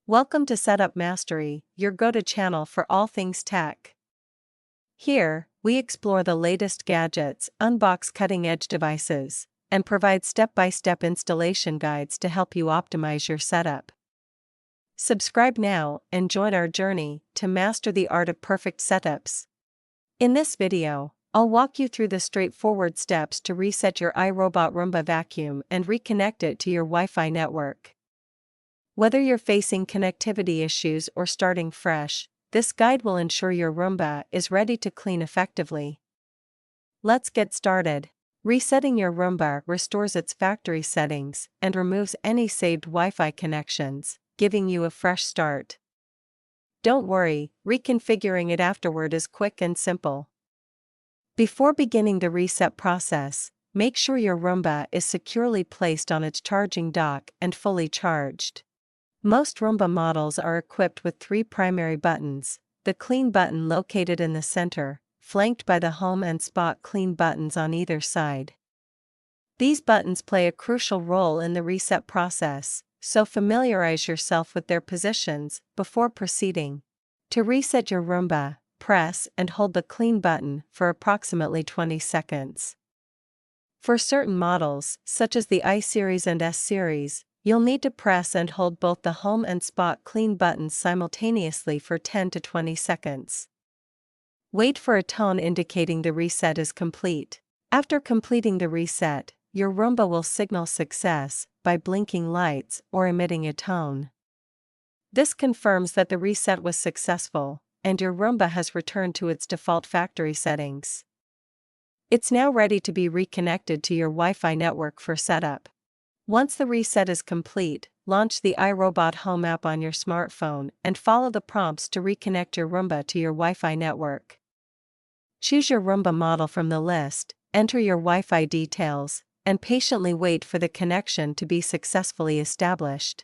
Welcome to Setup Mastery, your go-to channel for all things tech. Here, we explore the latest gadgets, unbox cutting-edge devices, and provide step-by-step installation guides to help you optimize your setup. Subscribe now and join our journey to master the art of perfect setups. In this video, I'll walk you through the straightforward steps to reset your iRobot Roomba vacuum and reconnect it to your Wi-Fi network. Whether you're facing connectivity issues or starting fresh, this guide will ensure your Roomba is ready to clean effectively. Let's get started. Resetting your Roomba restores its factory settings and removes any saved Wi-Fi connections, giving you a fresh start. Don't worry, reconfiguring it afterward is quick and simple. Before beginning the reset process, make sure your Roomba is securely placed on its charging dock and fully charged. Most Roomba models are equipped with 3 primary buttons: the Clean button located in the center, flanked by the Home and Spot Clean buttons on either side. These buttons play a crucial role in the reset process, so familiarize yourself with their positions before proceeding. To reset your Roomba, press and hold the Clean button for approximately 20 seconds. For certain models, such as the I-Series and S-Series, you'll need to press and hold both the Home and Spot Clean buttons simultaneously for 10 to 20 seconds. Wait for a tone indicating the reset is complete. After completing the reset, your Roomba will signal success by blinking lights or emitting a tone. This confirms that the reset was successful, and your Roomba has returned to its default factory settings. It's now ready to be reconnected to your Wi-Fi network for setup. Once the reset is complete, launch the iRobot Home app on your smartphone and follow the prompts to reconnect your Roomba to your Wi-Fi network. Choose your Roomba model from the list, enter your Wi-Fi details, and patiently wait for the connection to be successfully established.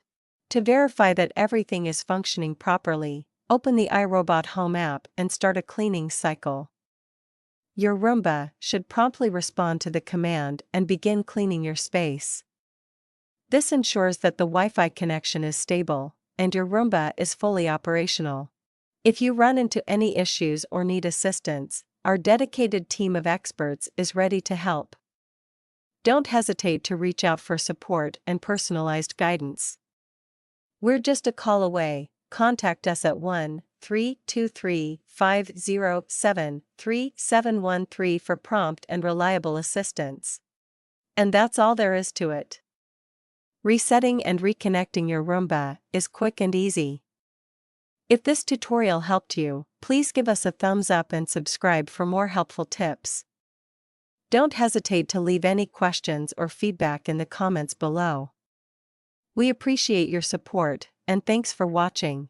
To verify that everything is functioning properly, open the iRobot Home app and start a cleaning cycle. Your Roomba should promptly respond to the command and begin cleaning your space. This ensures that the Wi-Fi connection is stable, and your Roomba is fully operational. If you run into any issues or need assistance, our dedicated team of experts is ready to help. Don't hesitate to reach out for support and personalized guidance. We're just a call away. Contact us at 1-323-507-3713 for prompt and reliable assistance. And that's all there is to it. Resetting and reconnecting your Roomba is quick and easy. If this tutorial helped you, please give us a thumbs up and subscribe for more helpful tips. Don't hesitate to leave any questions or feedback in the comments below. We appreciate your support, and thanks for watching.